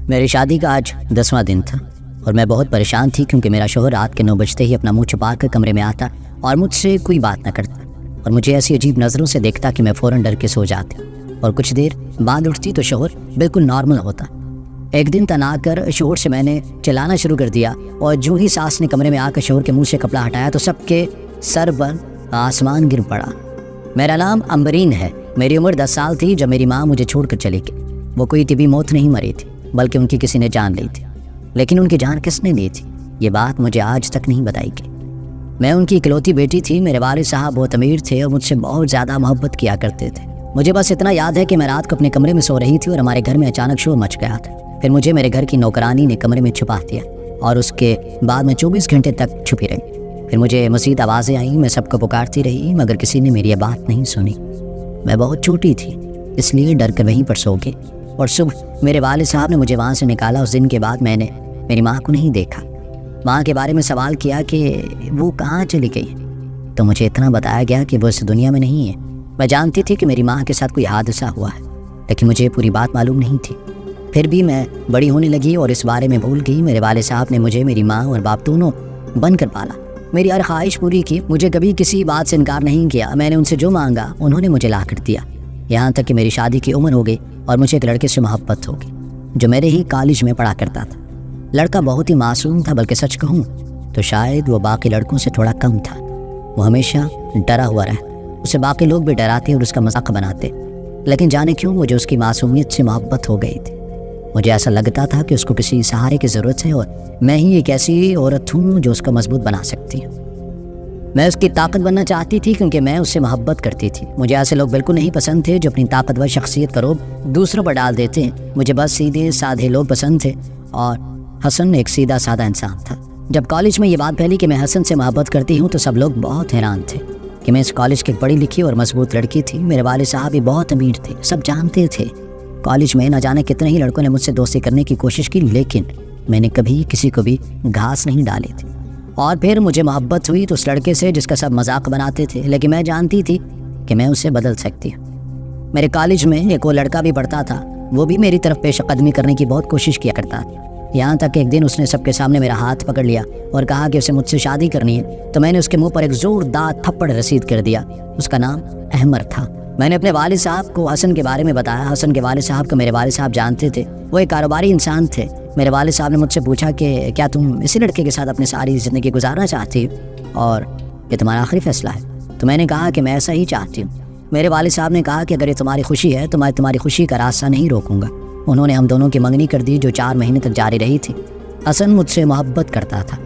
میری شادی کا آج 10واں دن تھا اور میں بہت پریشان تھی کیونکہ میرا شوہر رات کے 9 بجتے ہی اپنا منہ چھپا کر کمرے میں آتا اور مجھ سے کوئی بات نہ کرتا اور مجھے ایسی عجیب نظروں سے دیکھتا کہ میں فوراً ڈر کے سو جاتی اور کچھ دیر بعد اٹھتی تو شوہر بالکل نارمل ہوتا۔ ایک دن تنا کر شوہر سے میں نے چلانا شروع کر دیا اور جو ہی ساس نے کمرے میں آ کر شوہر کے منہ سے کپڑا ہٹایا تو سب کے سر پر آسمان گر پڑا۔ میرا نام امبرین ہے۔ میری عمر 10 سال تھی جب میری ماں مجھے چھوڑ کر چلی گئی۔ وہ کوئی طبی موت نہیں مری تھی بلکہ ان کی کسی نے جان لی تھی، لیکن ان کی جان کس نے لی تھی یہ بات مجھے آج تک نہیں بتائی گئی۔ میں ان کی اکلوتی بیٹی تھی۔ میرے والد صاحب بہت امیر تھے اور مجھ سے بہت زیادہ محبت کیا کرتے تھے۔ مجھے بس اتنا یاد ہے کہ میں رات کو اپنے کمرے میں سو رہی تھی اور ہمارے گھر میں اچانک شور مچ گیا تھا۔ پھر مجھے میرے گھر کی نوکرانی نے کمرے میں چھپا دیا اور اس کے بعد میں 24 گھنٹے تک چھپی رہی۔ پھر مجھے مزید آوازیں آئیں، میں سب کو پکارتی رہی مگر کسی نے میری یہ بات نہیں سنی۔ میں بہت چھوٹی تھی اس لیے ڈر کر وہیں پر سو گئی اور صبح میرے والد صاحب نے مجھے وہاں سے نکالا۔ اس دن کے بعد میں نے میری ماں کو نہیں دیکھا۔ ماں کے بارے میں سوال کیا کہ وہ کہاں چلی گئی تو مجھے اتنا بتایا گیا کہ وہ اس دنیا میں نہیں ہے۔ میں جانتی تھی کہ میری ماں کے ساتھ کوئی حادثہ ہوا ہے لیکن مجھے پوری بات معلوم نہیں تھی۔ پھر بھی میں بڑی ہونے لگی اور اس بارے میں بھول گئی۔ میرے والد صاحب نے مجھے میری ماں اور باپ دونوں بن کر پالا، میری ہر خواہش پوری کی، مجھے کبھی کسی بات سے انکار نہیں کیا۔ میں نے ان سے جو مانگا انہوں نے مجھے لا کر دیا، یہاں تک کہ میری شادی کی عمر ہو گئی اور مجھے ایک لڑکے سے محبت ہو گئی جو میرے ہی کالج میں پڑھا کرتا تھا۔ لڑکا بہت ہی معصوم تھا، بلکہ سچ کہوں تو شاید وہ باقی لڑکوں سے تھوڑا کم تھا۔ وہ ہمیشہ ڈرا ہوا رہا، اسے باقی لوگ بھی ڈراتے اور اس کا مذاق بناتے، لیکن جانے کیوں مجھے اس کی معصومیت سے محبت ہو گئی تھی۔ مجھے ایسا لگتا تھا کہ اس کو کسی سہارے کی ضرورت ہے اور میں ہی ایک ایسی عورت ہوں جو اس کا مضبوط بنا سکتی ہوں۔ میں اس کی طاقت بننا چاہتی تھی کیونکہ میں اس سے محبت کرتی تھی۔ مجھے ایسے لوگ بالکل نہیں پسند تھے جو اپنی طاقتور شخصیت کا روب دوسروں پر ڈال دیتے ہیں۔ مجھے بس سیدھے سادھے لوگ پسند تھے اور حسن ایک سیدھا سادہ انسان تھا۔ جب کالج میں یہ بات پھیلی کہ میں حسن سے محبت کرتی ہوں تو سب لوگ بہت حیران تھے کہ میں اس کالج کی ایک پڑھی لکھی اور مضبوط لڑکی تھی۔ میرے والد صاحب بھی بہت امیر تھے، سب جانتے تھے۔ کالج میں نہ جانے کتنے ہی لڑکوں نے مجھ سے دوستی کرنے کی کوشش کی لیکن میں نے کبھی کسی کو بھی گھاس نہیں ڈالی تھی۔ اور پھر مجھے محبت ہوئی تو اس لڑکے سے جس کا سب مذاق بناتے تھے، لیکن میں جانتی تھی کہ میں اسے بدل سکتی ہوں۔ میرے کالج میں ایک اور لڑکا بھی پڑھتا تھا، وہ بھی میری طرف پیش قدمی کرنے کی بہت کوشش کیا کرتا تھا، یہاں تک کہ ایک دن اس نے سب کے سامنے میرا ہاتھ پکڑ لیا اور کہا کہ اسے مجھ سے شادی کرنی ہے تو میں نے اس کے منہ پر ایک زوردار تھپڑ رسید کر دیا۔ اس کا نام احمر تھا۔ میں نے اپنے والد صاحب کو حسن کے بارے میں بتایا۔ حسن کے والد صاحب کو میرے والد صاحب جانتے تھے، وہ ایک کاروباری انسان تھے۔ میرے والد صاحب نے مجھ سے پوچھا کہ کیا تم اسی لڑکے کے ساتھ اپنی ساری زندگی گزارنا چاہتی ہو اور یہ تمہارا آخری فیصلہ ہے؟ تو میں نے کہا کہ میں ایسا ہی چاہتی ہوں۔ میرے والد صاحب نے کہا کہ اگر یہ تمہاری خوشی ہے تو میں تمہاری خوشی کا راستہ نہیں روکوں گا۔ انہوں نے ہم دونوں کی منگنی کر دی جو 4 مہینے تک جاری رہی تھی۔ حسن مجھ سے محبت کرتا تھا۔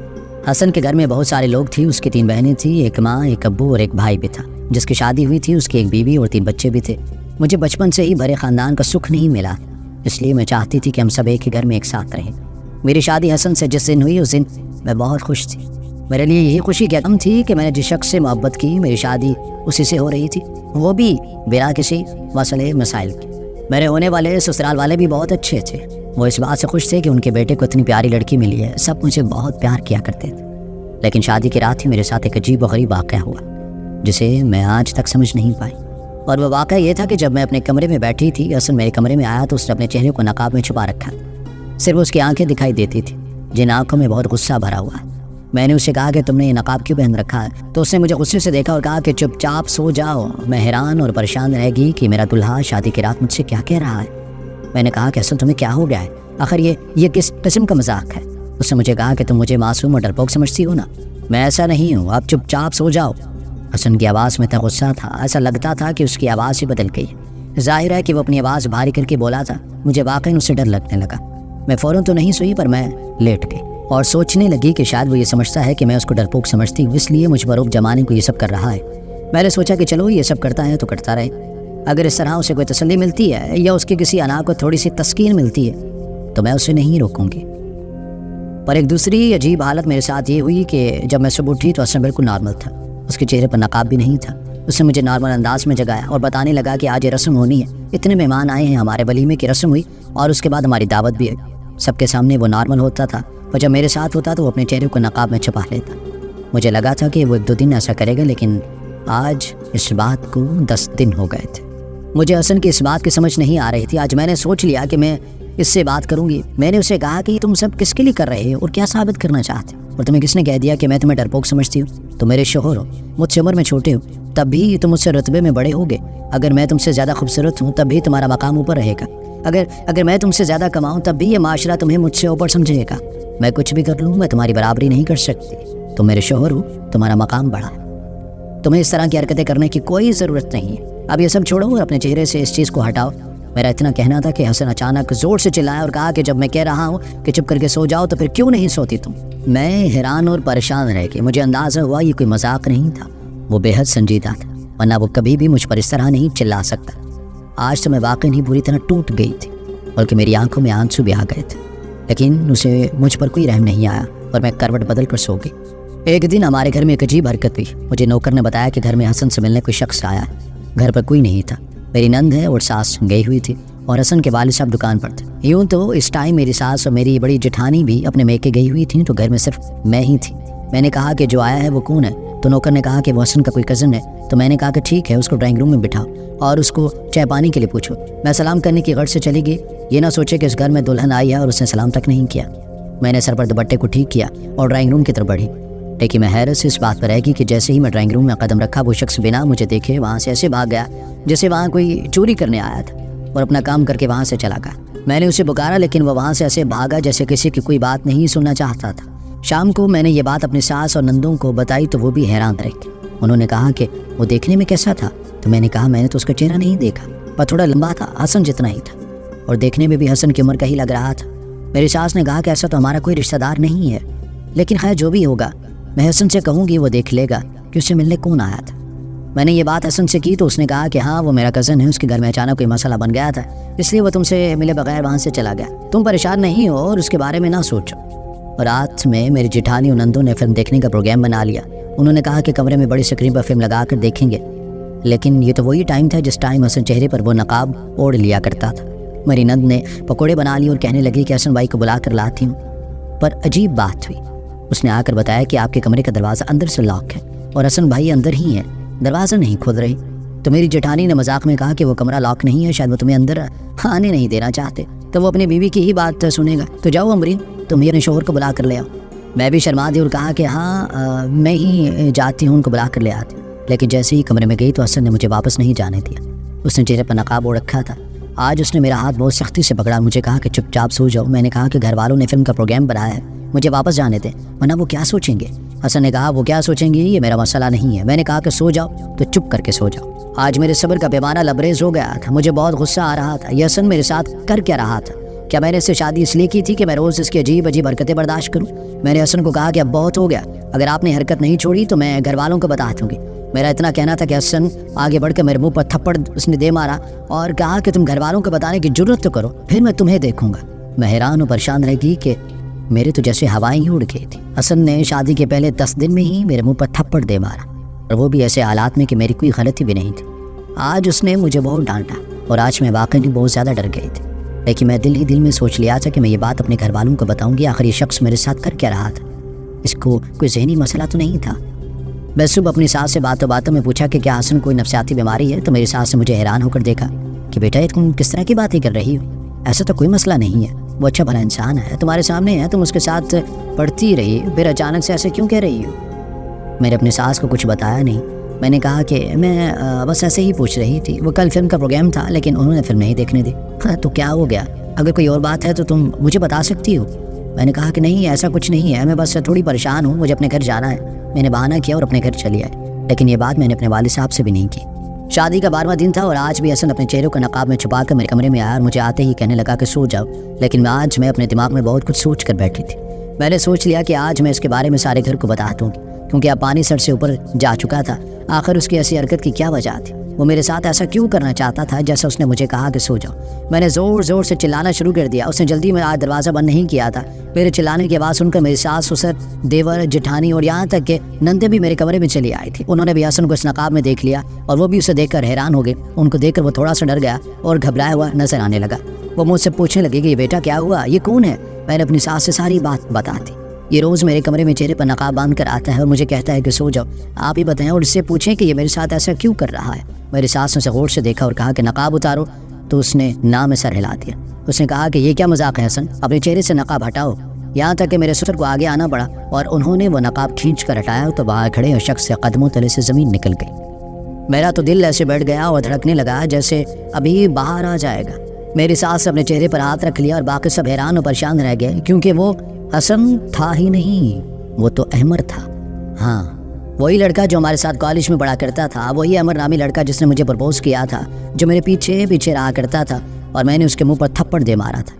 حسن کے گھر میں بہت سارے لوگ تھے، اس کی 3 بہنیں تھیں، ایک ماں، ایک ابو اور ایک بھائی بھی تھا جس کی شادی ہوئی تھی۔ اس کی ایک بیوی اور 3 بچے بھی تھے۔ مجھے بچپن سے ہی بڑے خاندان کا سکھ نہیں ملا، اس لیے میں چاہتی تھی کہ ہم سب ایک ہی گھر میں ایک ساتھ رہیں۔ میری شادی حسن سے جس دن ہوئی اس دن میں بہت خوش تھی۔ میرے لیے یہی خوشی کیا کم تھی کہ میں نے جس شخص سے محبت کی میری شادی اسی سے ہو رہی تھی، وہ بھی بلا کسی مسئلے مسائل کی۔ میرے ہونے والے سسرال والے بھی بہت اچھے تھے، وہ اس بات سے خوش تھے کہ ان کے بیٹے کو اتنی پیاری لڑکی ملی ہے۔ سب مجھے بہت پیار کیا کرتے تھے، لیکن شادی کی رات ہی میرے ساتھ ایک عجیب و غریب واقعہ ہوا جسے میں آج تک سمجھ نہیں پائی۔ اور وہ واقعہ یہ تھا کہ جب میں اپنے کمرے میں بیٹھی تھی، حسن میرے کمرے میں آیا تو اس نے اپنے چہرے کو نقاب میں چھپا رکھا تھا، صرف اس کی آنکھیں دکھائی دیتی تھی جن آنکھوں میں بہت غصہ بھرا ہوا ہے۔ میں نے اسے کہا کہ تم نے یہ نقاب کیوں پہن رکھا ہے؟ تو اس نے مجھے غصے سے دیکھا اور کہا کہ چپ چاپ سو جاؤ۔ میں حیران اور پریشان رہ گئی کہ میرا دلہا شادی کی رات مجھ سے کیا کہہ رہا ہے۔ میں نے کہا کہ اصل تمہیں کیا ہو گیا ہے؟ آخر یہ کس قسم کا مذاق ہے؟ اس نے مجھے کہا کہ تم مجھے معصوم اور ڈرپوک سمجھتی ہو نا، میں ایسا نہیں ہوں، آپ چپ چاپ سو جاؤ۔ حسن کی آواز میں اتنا غصہ تھا، ایسا لگتا تھا کہ اس کی آواز ہی بدل گئی۔ ظاہر ہے کہ وہ اپنی آواز بھاری کر کے بولا تھا۔ مجھے واقعی اس سے ڈر لگنے لگا۔ میں فوراً تو نہیں سوئی پر میں لیٹ گئی اور سوچنے لگی کہ شاید وہ یہ سمجھتا ہے کہ میں اس کو ڈرپوک سمجھتی ہوں، اس لیے مجھ پر روب جمانے کو یہ سب کر رہا ہے۔ میں نے سوچا کہ چلو یہ سب کرتا ہے تو کرتا رہے، اگر اس طرح اسے کوئی تسلی ملتی ہے یا اس کی کسی انا کو تھوڑی سی تسکین ملتی ہے تو میں اسے نہیں روکوں گی۔ پر ایک دوسری عجیب حالت میرے ساتھ یہ ہوئی کہ جب میں صبح اٹھی تو حسن بالکل نارمل تھا، اس کے چہرے پر نقاب بھی نہیں تھا۔ اس نے مجھے نارمل انداز میں جگایا اور بتانے لگا کہ آج یہ رسم ہونی ہے، اتنے مہمان آئے ہیں، ہمارے ولیمے کی رسم ہوئی اور اس کے بعد ہماری دعوت بھی ہے۔ سب کے سامنے وہ نارمل ہوتا تھا، اور جب میرے ساتھ ہوتا تو وہ اپنے چہرے کو نقاب میں چھپا لیتا۔ مجھے لگا تھا کہ وہ 1-2 دن ایسا کرے گا، لیکن آج اس بات کو 10 دن ہو گئے تھے۔ مجھے حسن کی اس بات کی سمجھ نہیں آ رہی تھی۔ آج میں نے سوچ لیا کہ میں اس سے بات کروں گی۔ میں نے اسے کہا کہ تم سب کس کے لیے کر رہے ہو اور کیا ثابت کرنا چاہتے ہو، اور تمہیں کس نے کہہ دیا کہ میں تمہیں ڈرپوک سمجھتی ہوں؟ تم میرے شوہر ہو، مجھ سے عمر میں چھوٹے ہو، تب بھی تم مجھ سے رتبے میں بڑے ہوگے۔ اگر میں تم سے زیادہ خوبصورت ہوں تب بھی تمہارا مقام اوپر رہے گا۔ اگر میں تم سے زیادہ کماؤں تب بھی یہ معاشرہ تمہیں مجھ سے اوپر سمجھے گا۔ میں کچھ بھی کر لوں میں تمہاری برابری نہیں کر سکتی۔ تم میرے شوہر ہو، تمہارا مقام بڑا ہے، تمہیں اس طرح کی حرکتیں کرنے کی کوئی ضرورت نہیں ہے۔ اب یہ سب چھوڑو اور اپنے چہرے سے اس چیز کو ہٹاؤ۔ میرا اتنا کہنا تھا کہ حسن اچانک زور سے چلایا اور کہا کہ جب میں کہہ رہا ہوں کہ چپ کر کے سو جاؤ تو پھر کیوں نہیں سوتی تم؟ میں حیران اور پریشان رہ گئی۔ مجھے اندازہ ہوا یہ کوئی مذاق نہیں تھا، وہ بے حد سنجیدہ تھا، ورنہ وہ کبھی بھی مجھ پر اس طرح نہیں چلا سکتا۔ آج تو میں واقعی نہیں بری طرح ٹوٹ گئی تھی، بلکہ میری آنکھوں میں آنسو بھی آ گئے تھے، لیکن اسے مجھ پر کوئی رحم نہیں آیا اور میں کروٹ بدل کر سو گئی۔ ایک دن ہمارے گھر میں ایک عجیب حرکت ہوئی۔ مجھے نوکر نے بتایا کہ گھر میں حسن سے ملنے کوئی شخص آیا ہے۔ گھر پر کوئی نہیں تھا، میری نند ہے اور ساس گئی ہوئی تھی اور حسن کے والد صاحب دکان پر تھے۔ یوں تو اس ٹائم میری ساس اور میری بڑی جٹھانی بھی اپنے میکے گئی ہوئی تھیں، تو گھر میں صرف میں ہی تھی۔ میں نے کہا کہ جو آیا ہے وہ کون ہے؟ تو نوکر نے کہا کہ وہ حسن کا کوئی کزن ہے۔ تو میں نے کہا کہ ٹھیک ہے، اس کو ڈرائنگ روم میں بٹھاؤ اور اس کو چائے پانی کے لیے پوچھو۔ میں سلام کرنے کی غرض سے چلی گئی، یہ نہ سوچے کہ اس گھر میں دلہن آئی ہے اور اس نے سلام تک نہیں کیا۔ میں نے سر پر دوپٹے کو ٹھیک کیا اور ڈرائنگ روم کی طرف بڑھی، لیکن میں حیرت سے اس بات پر رہ گئی کہ جیسے ہی میں ڈرائنگ روم میں قدم رکھا وہ شخص بنا مجھے دیکھے وہاں سے ایسے بھاگ گیا جیسے وہاں کوئی چوری کرنے آیا تھا، اور اپنا کام کر کے وہاں سے چلا گیا۔ میں نے اسے پکارا لیکن وہ وہاں سے ایسے بھاگا جیسے کسی کی کوئی بات نہیں سننا چاہتا تھا۔ شام کو میں نے یہ بات اپنی ساس اور نندوں کو بتائی تو وہ بھی حیران رہ گئے۔ انہوں نے کہا کہ وہ دیکھنے میں کیسا تھا؟ تو میں نے کہا میں نے تو اس کا چہرہ نہیں دیکھا، پر تھوڑا لمبا تھا، حسن جتنا ہی تھا، اور دیکھنے میں بھی حسن کی عمر کا ہی لگ رہا تھا۔ میری ساس نے کہا کہ ایسا تو ہمارا کوئی رشتہ دار نہیں ہے، لیکن خیر جو بھی ہوگا میں حسن سے کہوں گی، وہ دیکھ لے گا کہ اس سے ملنے کون آیا تھا۔ میں نے یہ بات حسن سے کی تو اس نے کہا کہ ہاں وہ میرا کزن ہے، اس کے گھر میں اچانک کوئی مسئلہ بن گیا تھا، اس لیے وہ تم سے ملے بغیر وہاں سے چلا گیا۔ تم پریشان نہیں ہو اور اس کے بارے میں نہ سوچو۔ رات میں میری جٹھانی اور نندوں نے فلم دیکھنے کا پروگرام بنا لیا۔ انہوں نے کہا کہ کمرے میں بڑی اسکرین پر فلم لگا کر دیکھیں گے، لیکن یہ تو وہی ٹائم تھا جس ٹائم حسن چہرے پر وہ نقاب اوڑھ لیا کرتا تھا۔ میری نند نے پکوڑے بنا لی اور کہنے لگی کہ حسن بھائی کو بلا کر لاتی ہوں، پر عجیب بات ہوئی۔ اس نے آ کر بتایا کہ آپ کے کمرے کا دروازہ اندر سے لاک ہے اور حسن بھائی اندر ہی ہیں، دروازہ نہیں کھول رہی۔ تو میری جٹھانی نے مذاق میں کہا کہ وہ کمرہ لاک نہیں ہے، شاید وہ تمہیں اندر آنے نہیں دینا چاہتے، تو وہ اپنی بیوی کی ہی بات سنے گا۔ تو جاؤ امرین، تم اپنے شوہر کو بلا کر لے آؤ۔ میں بھی شرما دی اور کہا کہ ہاں میں ہی جاتی ہوں، ان کو بلا کر لے آتی۔ لیکن جیسے ہی کمرے میں گئی تو حسن نے مجھے واپس نہیں جانے دیا۔ اس نے چہرے پر نقاب اوڑھ رکھا تھا۔ آج اس نے میرا ہاتھ بہت سختی سے پکڑا، مجھے کہا کہ چپ چاپ سو جاؤ۔ میں نے کہا کہ گھر والوں نے فلم کا پروگرام بنایا ہے، مجھے واپس جانے دیں، ورنہ وہ کیا سوچیں گے۔ حسن نے کہا وہ کیا سوچیں گے یہ میرا مسئلہ نہیں ہے۔ میں نے کہا کہ سو جاؤ تو چپ کر کے سو جاؤ۔ آج میرے صبر کا پیمانہ لبریز ہو گیا تھا، مجھے بہت غصہ آ رہا تھا۔ یہ حسن میرے ساتھ کر کیا رہا تھا؟ کیا میں نے اس سے شادی اس لیے کی تھی کہ میں روز اس کی عجیب عجیب حرکتیں برداشت کروں؟ میں نے حسن کو کہا کہ اب بہت ہو گیا، اگر آپ نے حرکت نہیں چھوڑی تو میں گھر والوں کو بتا دوں گی۔ میرا اتنا کہنا تھا کہ حسن آگے بڑھ کر میرے منہ پر تھپڑ اس نے دے مارا اور کہا کہ تم گھر والوں کو بتانے کی جرت تو کرو، پھر میں تمہیں دیکھوں گا۔ میں حیران و پریشان رہ گئی کہ میرے تو جیسے ہوائیں ہی اڑ گئی تھی۔ حسن نے شادی کے پہلے 10 دن میں ہی میرے منہ پر تھپڑ دے مارا، اور وہ بھی ایسے حالات میں کہ میری کوئی غلطی بھی نہیں تھی۔ آج اس نے مجھے بہت ڈانٹا اور آج میں واقعی بہت زیادہ ڈر گئی تھی، لیکن میں دل ہی دل میں سوچ لیا تھا کہ میں یہ بات اپنے گھر والوں کو بتاؤں گی۔ آخر یہ شخص میرے ساتھ کر کیا رہا تھا؟ اس کو کوئی ذہنی مسئلہ تو نہیں تھا؟ میں صبح اپنی ساس سے باتوں میں پوچھا کہ کیا حسن کوئی نفسیاتی بیماری ہے، تو میری ساس نے مجھے حیران ہو کر دیکھا کہ بیٹا یہ تم کس طرح کی باتیں کر رہی ہو، ایسا تو کوئی مسئلہ نہیں ہے، وہ اچھا بھلا انسان ہے، تمہارے سامنے ہے، تم اس کے ساتھ پڑھتی رہی، پھر اچانک سے ایسے کیوں کہہ رہی ہو؟ میں نے اپنی ساس کو کچھ بتایا نہیں۔ میں نے کہا کہ میں بس ایسے ہی پوچھ رہی تھی، وہ کل فلم کا پروگرام تھا لیکن انہوں نے فلم نہیں دیکھنے دی۔ تو کیا ہو گیا؟ اگر کوئی اور بات ہے تو تم مجھے بتا سکتی ہو۔ میں نے کہا کہ نہیں ایسا کچھ نہیں ہے، میں بس تھوڑی پریشان ہوں، مجھے اپنے گھر جانا ہے۔ میں نے بہانہ کیا اور اپنے گھر چلی آئی، لیکن یہ بات میں نے اپنے والد صاحب سے بھی نہیں کی۔ شادی کا 12واں دن تھا اور آج بھی حسن اپنے چہرے کو نقاب میں چھپا کر میرے کمرے میں آیا اور مجھے آتے ہی کہنے لگا کہ سو جاؤ، لیکن آج میں اپنے دماغ میں بہت کچھ سوچ کر بیٹھی تھی۔ میں نے سوچ لیا کہ آج میں اس کے بارے میں سارے گھر کو بتا دوں گی، کیونکہ اب پانی سر سے اوپر جا چکا تھا۔ آخر اس کی ایسی حرکت کی کیا وجہ تھی؟ وہ میرے ساتھ ایسا کیوں کرنا چاہتا تھا جیسا اس نے مجھے کہا کہ سو جاؤ؟ میں نے زور زور سے چلانا شروع کر دیا۔ اس نے جلدی میں آج دروازہ بند نہیں کیا تھا۔ میرے چلانے کی آواز سن کر میری ساس، سسر، دیور، جٹھانی اور یہاں تک کہ نندے بھی میرے کمرے میں چلی آئی تھی۔ انہوں نے بھی حسن کو اس نقاب میں دیکھ لیا اور وہ بھی اسے دیکھ کر حیران ہو گئے۔ ان کو دیکھ کر وہ تھوڑا سا ڈر گیا اور گھبرایا ہوا نظر آنے لگا۔ وہ مجھ سے پوچھنے لگے کہ یہ بیٹا کیا ہوا، یہ کون ہے؟ میں نے اپنی ساس سے ساری بات بتا دی۔ یہ روز میرے کمرے میں چہرے پر نقاب باندھ کر آتا ہے اور مجھے کہتا ہے کہ سو جاؤ، آپ ہی بتائیں، اور اس سے پوچھیں کہ یہ میرے ساتھ ایسا کیوں کر رہا ہے۔ میری ساس نے اسے غور سے دیکھا اور کہا کہ نقاب اتارو۔ تو اس نے نہ میں سر ہلا دیا۔ اس نے کہا کہ یہ کیا مذاق ہے حسن، اپنے چہرے سے نقاب ہٹاؤ۔ یہاں تک کہ میرے سسر کو آگے آنا پڑا اور انہوں نے وہ نقاب کھینچ کر ہٹایا تو وہاں کھڑے شخص سے قدموں تلے سے زمین نکل گئی۔ میرا تو دل ایسے بیٹھ گیا اور دھڑکنے لگا جیسے ابھی باہر آ جائے گا۔ میری ساس اپنے چہرے پر ہاتھ رکھ لیا اور باقی سب حیران اور پریشان رہ گئے، کیونکہ وہ حسن تھا ہی نہیں، وہ تو احمر تھا۔ ہاں، وہی لڑکا جو ہمارے ساتھ کالج میں پڑھا کرتا تھا، وہی احمر نامی لڑکا جس نے مجھے پرپوز کیا تھا، جو میرے پیچھے پیچھے رہا کرتا تھا اور میں نے اس کے منہ پر تھپڑ دے مارا تھا۔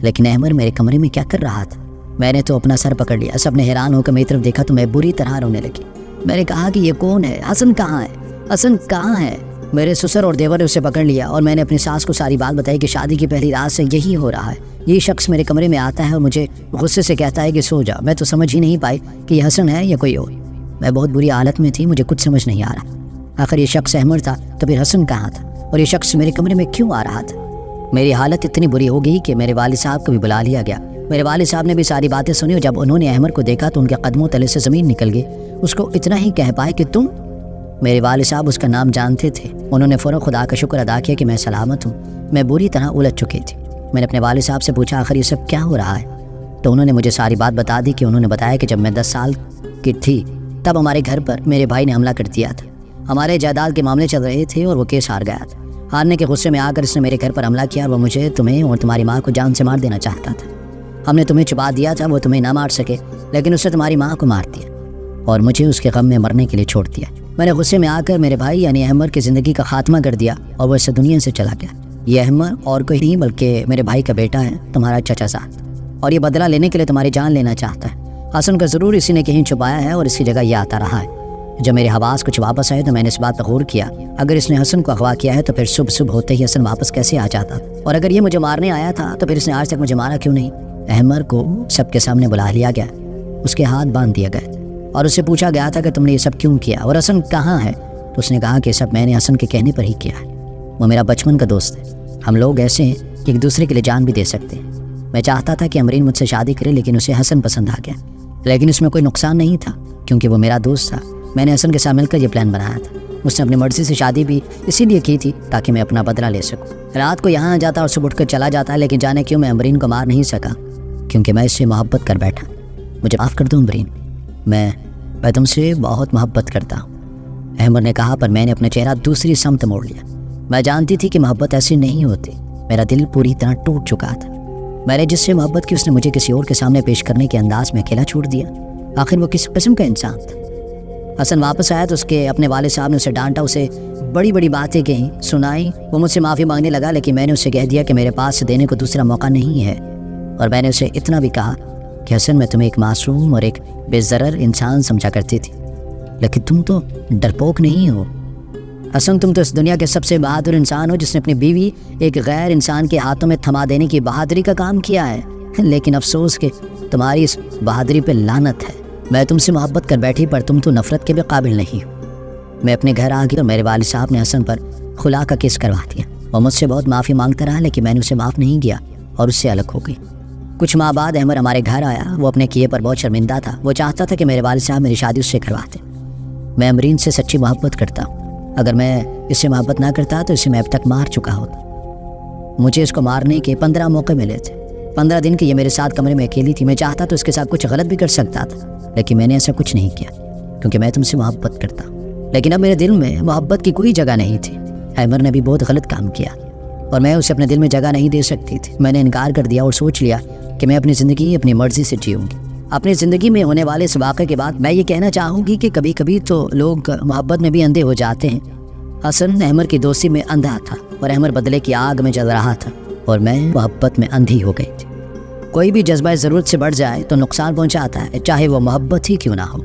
لیکن احمر میرے کمرے میں کیا کر رہا تھا؟ میں نے تو اپنا سر پکڑ لیا۔ سب نے حیران ہو کر میری طرف دیکھا تو میں بری طرح رونے لگی۔ میں نے کہا کہ یہ کون ہے؟ حسن کہاں ہے؟ حسن کہاں ہے؟ میرے سسر اور دیور نے اسے پکڑ لیا اور میں نے اپنی ساس کو ساری بات بتائی کہ شادی کی پہلی رات سے یہی ہو رہا ہے۔ یہ شخص میرے کمرے میں آتا ہے اور مجھے غصے سے کہتا ہے کہ سو جا۔ میں تو سمجھ ہی نہیں پائی کہ یہ حسن ہے یا کوئی اور۔ میں بہت بری حالت میں تھی، مجھے کچھ سمجھ نہیں آ رہا۔ آخر یہ شخص احمر تھا تو پھر حسن کہاں تھا، اور یہ شخص میرے کمرے میں کیوں آ رہا تھا؟ میری حالت اتنی بری ہو گئی کہ میرے والد صاحب کو بھی بلا لیا گیا۔ میرے والد صاحب نے بھی ساری باتیں سنی اور جب انہوں نے احمر کو دیکھا تو ان کے قدموں تلے سے زمین نکل گئی۔ اس کو اتنا ہی کہہ پائے کہ تم؟ میرے والد صاحب اس کا نام جانتے تھے۔ انہوں نے فوراً خدا کا شکر ادا کیا کہ میں سلامت ہوں۔ میں بری طرح الجھ چکی تھی۔ میں نے اپنے والد صاحب سے پوچھا آخر یہ سب کیا ہو رہا ہے؟ تو انہوں نے مجھے ساری بات بتا دی کہ انہوں نے بتایا کہ جب میں 10 سال کی تھی تب ہمارے گھر پر میرے بھائی نے حملہ کر دیا تھا۔ ہمارے جائیداد کے معاملے چل رہے تھے اور وہ کیس ہار گیا تھا۔ ہارنے کے غصے میں آ کر اس نے میرے گھر پر حملہ کیا اور وہ مجھے، تمہیں اور تمہاری ماں کو جان سے مار دینا چاہتا تھا۔ ہم نے تمہیں چھپا دیا تھا، وہ تمہیں نہ مار سکے، لیکن اس نے تمہاری ماں کو مار دیا اور مجھے اس کے غم میں مرنے کے لیے چھوڑ دیا۔ میں نے غصے میں آ کر میرے بھائی یعنی احمر کی زندگی کا خاتمہ کر دیا اور وہ اس دنیا سے چلا گیا۔ یہ احمر اور کوئی نہیں بلکہ میرے بھائی کا بیٹا ہے، تمہارا چچا زاد، اور یہ بدلہ لینے کے لیے تمہاری جان لینا چاہتا ہے۔ حسن کو ضرور اسی نے کہیں چھپایا ہے اور اس کی جگہ یہ آتا رہا ہے۔ جب میرے حواس کچھ واپس آئے تو میں نے اس بات پر غور کیا، اگر اس نے حسن کو اغوا کیا ہے تو پھر صبح ہوتے ہی حسن واپس کیسے آ جاتا، اور اگر یہ مجھے مارنے آیا تھا تو پھر اس نے آج تک مجھے مارا کیوں نہیں؟ احمر کو سب کے سامنے بلا لیا گیا، اس کے ہاتھ باندھ دیے گئے اور اس سے پوچھا گیا تھا کہ تم نے یہ سب کیوں کیا اور حسن کہاں ہے؟ تو اس نے کہا کہ سب میں نے حسن کے کہنے پر ہی کیا ہے۔ وہ میرا بچپن کا دوست ہے، ہم لوگ ایسے ہیں کہ ایک دوسرے کے لیے جان بھی دے سکتے ہیں۔ میں چاہتا تھا کہ امرین مجھ سے شادی کرے لیکن اسے حسن پسند آ گیا، لیکن اس میں کوئی نقصان نہیں تھا کیونکہ وہ میرا دوست تھا۔ میں نے حسن کے ساتھ مل کر یہ پلان بنایا تھا۔ اس نے اپنی مرضی سے شادی بھی اسی لیے کی تھی تاکہ میں اپنا بدلہ لے سکوں۔ رات کو یہاں جاتا اور صبح اٹھ کر چلا جاتا، لیکن جانے کیوں میں امرین کو مار نہیں سکا کیونکہ میں اس سے محبت کر بیٹھا۔ مجھے معاف کر دو امرین، میں تم سے بہت محبت کرتا ہوں۔ احمر نے کہا، پر میں نے اپنا چہرہ دوسری سمت موڑ لیا۔ میں جانتی تھی کہ محبت ایسی نہیں ہوتی۔ میرا دل پوری طرح ٹوٹ چکا تھا۔ میں نے جس سے محبت کی اس نے مجھے کسی اور کے سامنے پیش کرنے کے انداز میں اکیلا چھوڑ دیا۔ آخر وہ کس قسم کا انسان تھا؟ حسن واپس آیا تو اس کے اپنے والد صاحب نے اسے ڈانٹا، اسے بڑی بڑی باتیں کہیں، سنائی۔ وہ مجھ سے معافی مانگنے لگا لیکن میں نے اسے کہہ دیا کہ میرے پاس دینے کو دوسرا موقع نہیں ہے، اور میں نے اسے اتنا بھی کہا کہ حسن میں تمہیں ایک معصوم اور ایک بے ضرر انسان سمجھا کرتی تھی، لیکن تم تو ڈرپوک نہیں ہو۔ حسن، تم تو اس دنیا کے سب سے بہادر انسان ہو جس نے اپنی بیوی ایک غیر انسان کے ہاتھوں میں تھما دینے کی بہادری کا کام کیا ہے، لیکن افسوس کہ تمہاری اس بہادری پہ لعنت ہے۔ میں تم سے محبت کر بیٹھی پر تم تو نفرت کے بھی قابل نہیں ہو۔ میں اپنے گھر آ گئی اور میرے والد صاحب نے حسن پر خلا کا کیس کروا دیا۔ وہ مجھ سے بہت معافی مانگتا رہا لیکن میں نے اسے معاف نہیں کیا اور اس سے الگ ہو گئی۔ کچھ ماہ بعد احمر ہمارے گھر آیا۔ وہ اپنے کیے پر بہت شرمندہ تھا۔ وہ چاہتا تھا کہ میرے والد صاحب میری شادی اس سے کرواتے۔ میں امرین سے سچی محبت کرتا ہوں۔ اگر میں اس سے محبت نہ کرتا تو اسے میں اب تک مار چکا ہوتا۔ مجھے اس کو مارنے کے 15 موقع ملے تھے۔ 15 دن کے یہ میرے ساتھ کمرے میں اکیلی تھی۔ میں چاہتا تو اس کے ساتھ کچھ غلط بھی کر سکتا تھا، لیکن میں نے ایسا کچھ نہیں کیا کیونکہ میں تم سے محبت کرتا ہوں۔ لیکن اب میرے دل میں محبت کی کوئی جگہ نہیں تھی۔ احمر نے بھی بہت غلط کام کیا اور میں اسے اپنے دل میں جگہ نہیں دے سکتی تھی۔ میں نے انکار کر دیا اور سوچ لیا کہ میں اپنی زندگی اپنی مرضی سے جیوں گی۔ اپنی زندگی میں ہونے والے اس واقعے کے بعد میں یہ کہنا چاہوں گی کہ کبھی کبھی تو لوگ محبت میں بھی اندھے ہو جاتے ہیں۔ حسن احمر کی دوستی میں اندھا تھا اور احمر بدلے کی آگ میں جل رہا تھا اور میں محبت میں اندھی ہو گئی تھی۔ کوئی بھی جذبہ ضرورت سے بڑھ جائے تو نقصان پہنچاتا ہے، چاہے وہ محبت ہی کیوں نہ ہو۔